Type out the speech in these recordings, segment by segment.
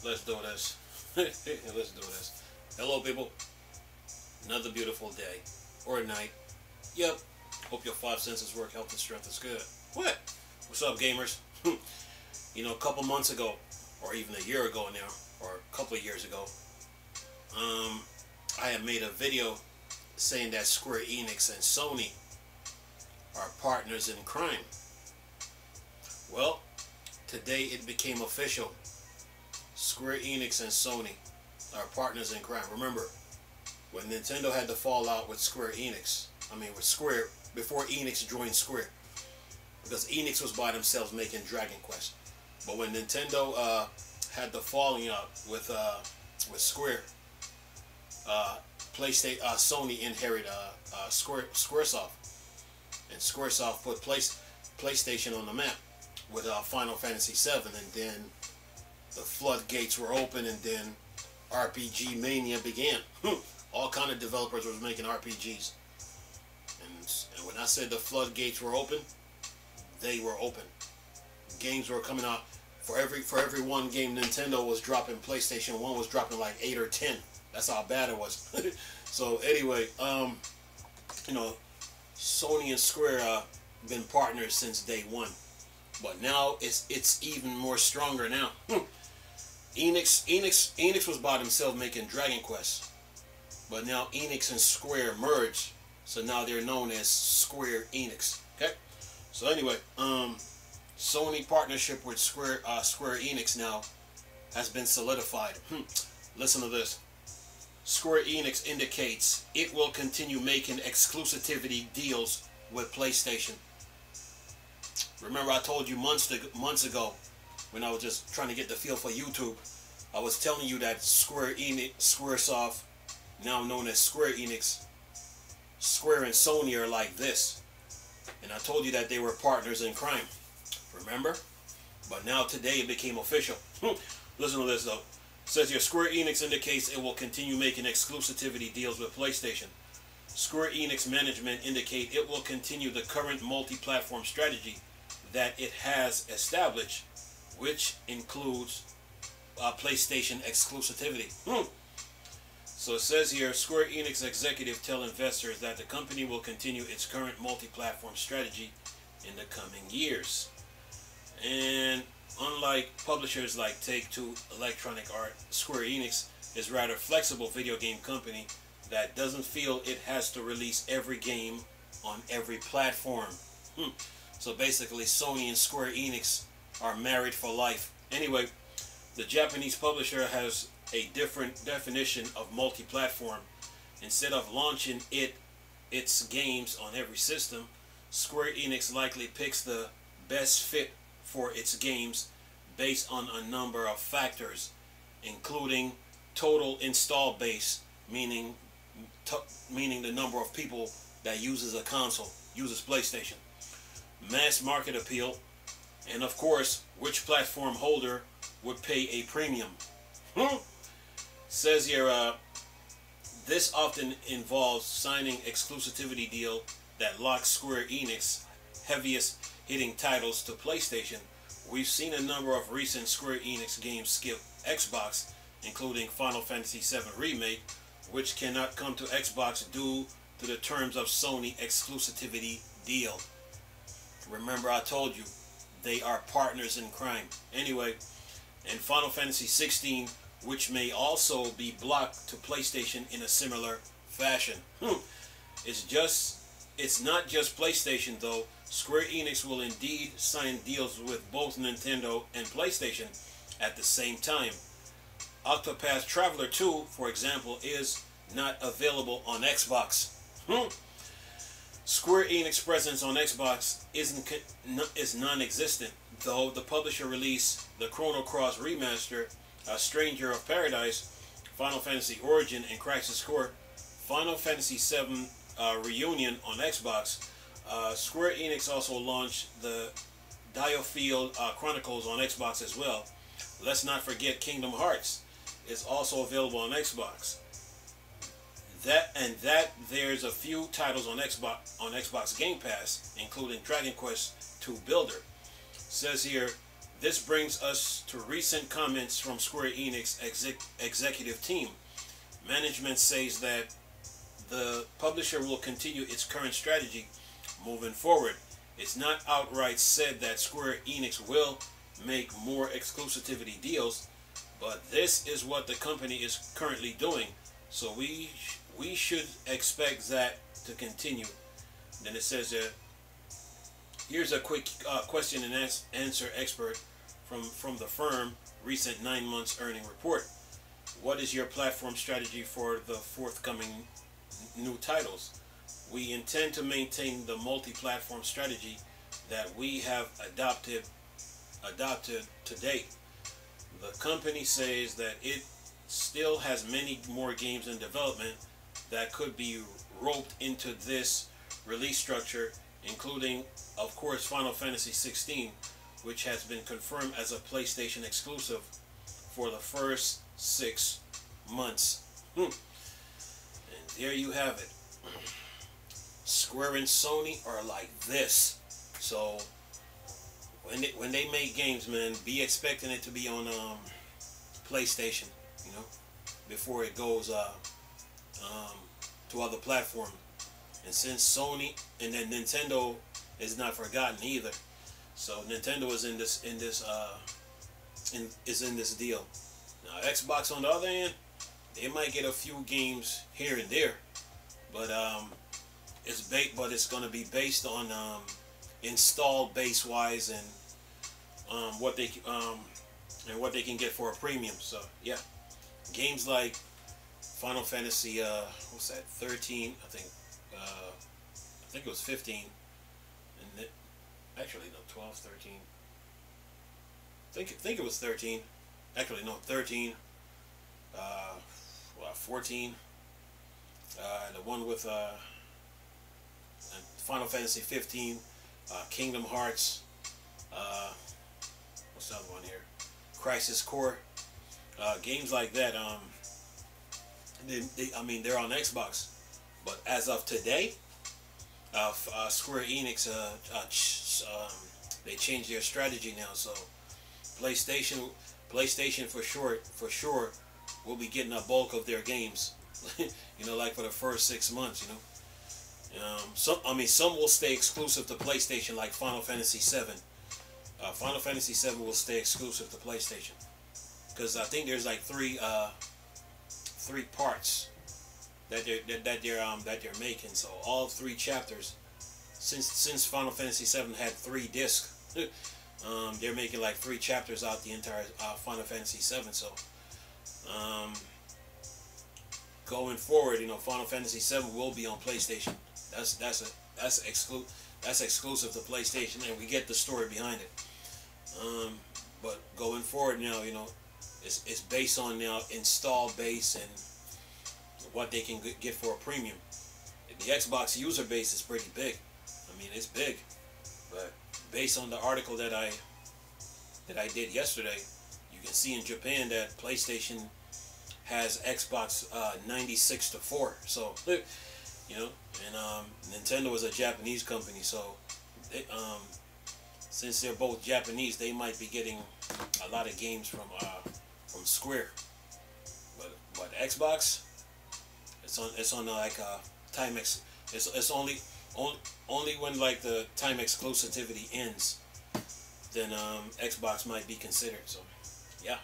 Let's do this. Let's do this. Hello, people. Another beautiful day or night. Yep. Hope your five senses work. Health and strength is good. What? What's up, gamers? You know, a couple months ago, or even a year ago now, or a couple of years ago, I had made a video saying that Square Enix and Sony are partners in crime. Well, today it became official. Square Enix and Sony are partners in crime. Remember, when Nintendo had the fallout with Square Enix, with Square, before Enix joined Square, because Enix was by themselves making Dragon Quest. But when Nintendo had the falling out with Square, Sony inherited Squaresoft, and Squaresoft put PlayStation on the map with Final Fantasy VII, and then the floodgates were open, and then RPG mania began. All kind of developers were making RPGs, and when I said the floodgates were open, they were open. Games were coming out. For every one game Nintendo was dropping, PlayStation 1 was dropping like 8 or 10. That's how bad it was. So anyway, you know, Sony and Square been partners since day one, but now it's even more stronger now. Enix was by themselves making Dragon Quest, but now Enix and Square merged, so now they're known as Square Enix. Okay, so anyway, Sony partnership with Square Enix now has been solidified. Listen to this. Square Enix indicates it will continue making exclusivity deals with PlayStation. Remember, I told you months ago, when I was just trying to get the feel for YouTube, I was telling you that Squaresoft, now known as Square Enix, Square and Sony are like this. And I told you that they were partners in crime. Remember? But now today it became official. Listen to this though. It says here, Square Enix indicates it will continue making exclusivity deals with PlayStation. Square Enix management indicate it will continue the current multi-platform strategy that it has established, which includes PlayStation exclusivity. So it says here, Square Enix executive tell investors that the company will continue its current multi-platform strategy in the coming years. And unlike publishers like Take-Two, Electronic Arts, Square Enix is rather flexible video game company that doesn't feel it has to release every game on every platform. So basically, Sony and Square Enix are married for life. Anyway, the Japanese publisher has a different definition of multi-platform. Instead of launching its games on every system, Square Enix likely picks the best fit for its games based on a number of factors, including total install base, meaning the number of people that uses a console, uses PlayStation, mass market appeal, and of course, which platform holder would pay a premium. Says here, this often involves signing exclusivity deal that locks Square Enix heaviest hitting titles to PlayStation. We've seen a number of recent Square Enix games skip Xbox, including Final Fantasy VII Remake, which cannot come to Xbox due to the terms of Sony exclusivity deal. Remember, I told you, they are partners in crime. Anyway, and Final Fantasy 16, which may also be blocked to PlayStation in a similar fashion. It's not just PlayStation though. Square Enix will indeed sign deals with both Nintendo and PlayStation at the same time. Octopath Traveler 2, for example, is not available on Xbox. Square Enix presence on Xbox is non-existent, though the publisher released the Chrono Cross Remaster, Stranger of Paradise, Final Fantasy Origin, and Crisis Core, Final Fantasy VII Reunion on Xbox. Square Enix also launched the Diofield Chronicles on Xbox as well. Let's not forget Kingdom Hearts is also available on Xbox. There's a few titles on Xbox Game Pass, including Dragon Quest II Builder. It says here, this brings us to recent comments from Square Enix executive team. Management says that the publisher will continue its current strategy moving forward. It's not outright said that Square Enix will make more exclusivity deals, but this is what the company is currently doing. So we should expect that to continue. Then it says that here's a quick question and answer expert from the firm recent 9 months earning report. What is your platform strategy for the forthcoming new titles? We intend to maintain the multi-platform strategy that we have adopted to date. The company says that it still has many more games in development that could be roped into this release structure, including, of course, Final Fantasy 16, which has been confirmed as a PlayStation exclusive for the first 6 months. And there you have it. Square and Sony are like this. So when they make games, man, be expecting it to be on PlayStation, you know, before it goes to other platforms. And since Sony and then Nintendo is not forgotten either, so Nintendo is in this deal. Now Xbox on the other end, they might get a few games here and there, but it's going to be based on install base wise and what they can get for a premium. So yeah, games like Final Fantasy what's that, 13, I think it was 15, and actually no, 12, 13, think it was 13, actually no, 13, 14, the one with Final Fantasy 15, Kingdom Hearts, what's the other one here, Crisis Core, games like that. They're on Xbox, but as of today, Square Enix they changed their strategy now. So PlayStation for sure will be getting a bulk of their games. You know, like for the first 6 months. You know, some will stay exclusive to PlayStation, like Final Fantasy 7. Final Fantasy 7 will stay exclusive to PlayStation because I think there's like three parts that they're making. So all 3 chapters, since Final Fantasy 7 had 3 discs, they're making like 3 chapters out the entire Final Fantasy 7. So going forward, you know, Final Fantasy 7 will be on PlayStation. That's exclusive to PlayStation, and we get the story behind it. But going forward now, you know, it's based on now install base and what they can get for a premium. The Xbox user base is pretty big. I mean, it's big, but based on the article that I did yesterday, you can see in Japan that PlayStation has Xbox 96-4. So, you know, and Nintendo is a Japanese company, so they, since they're both Japanese, they might be getting a lot of games from Square. But Xbox, it's on like time it's only when like the time exclusivity ends, then Xbox might be considered. So yeah.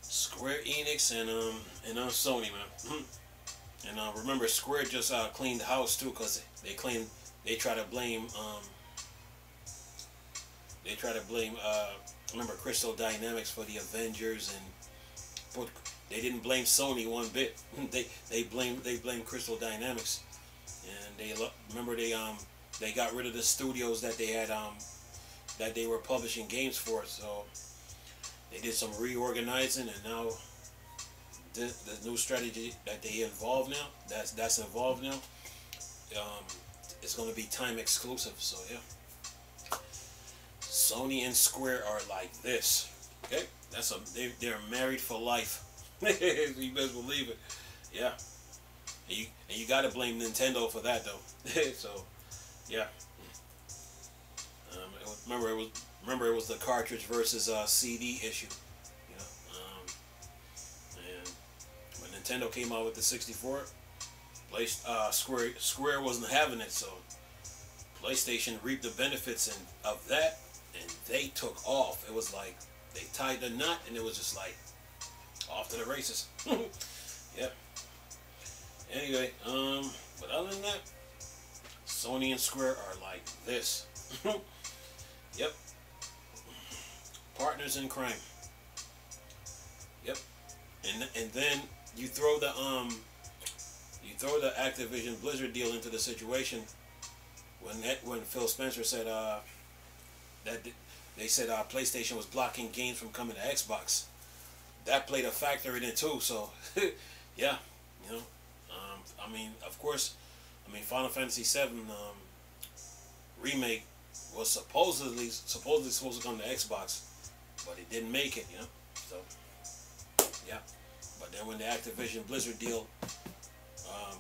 Square Enix and Sony, man. And remember, Square just cleaned the house too, because they try to blame remember Crystal Dynamics for the Avengers, and they didn't blame Sony one bit. they blamed Crystal Dynamics, and they got rid of the studios that they had that they were publishing games for. So they did some reorganizing, and now the new strategy that they involved now, that's involved now, it's going to be time exclusive. So yeah, Sony and Square are like this. Okay, they're married for life. You best believe it. Yeah, and you got to blame Nintendo for that though. So yeah, remember remember it was the cartridge versus CD issue. You know, and when Nintendo came out with the 64, Square wasn't having it, so PlayStation reaped the benefits of that, and they took off. It was like they tied the knot, and it was just like off to the races. Yep. Anyway, but other than that, Sony and Square are like this. Yep. Partners in crime. Yep. And then you throw the Activision Blizzard deal into the situation when Phil Spencer said that they said PlayStation was blocking games from coming to Xbox. That played a factor in it too. So yeah, you know, I mean, of course, I mean, Final Fantasy VII remake was supposedly supposed to come to Xbox, but it didn't make it, you know. So yeah, but then when the Activision Blizzard deal,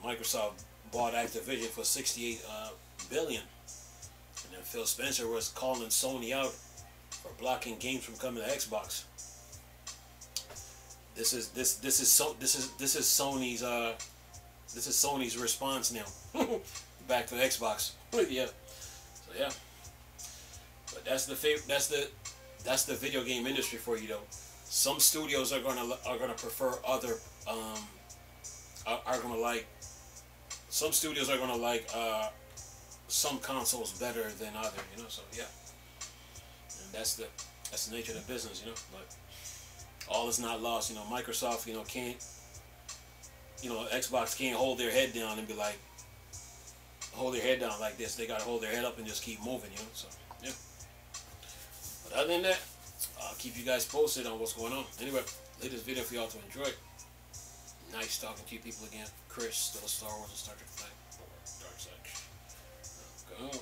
Microsoft bought Activision for $68 billion, and then Phil Spencer was calling Sony out for blocking games from coming to Xbox. This is Sony's response now. Back to the Xbox. Yeah. So yeah. But that's the video game industry for you, though. Some studios are gonna prefer other are gonna like some studios are gonna like some consoles better than other, you know. So yeah. And that's the nature of the business, you know. But all is not lost, you know. Microsoft, you know, can't, you know, Xbox can't hold their head down and be like, hold their head down like this. They gotta hold their head up and just keep moving, you know. So yeah. But other than that, I'll keep you guys posted on what's going on. Anyway, latest video for y'all to enjoy. Nice talking to you people again. Chris, still a Star Wars and Star Trek fan. Dark side. Go.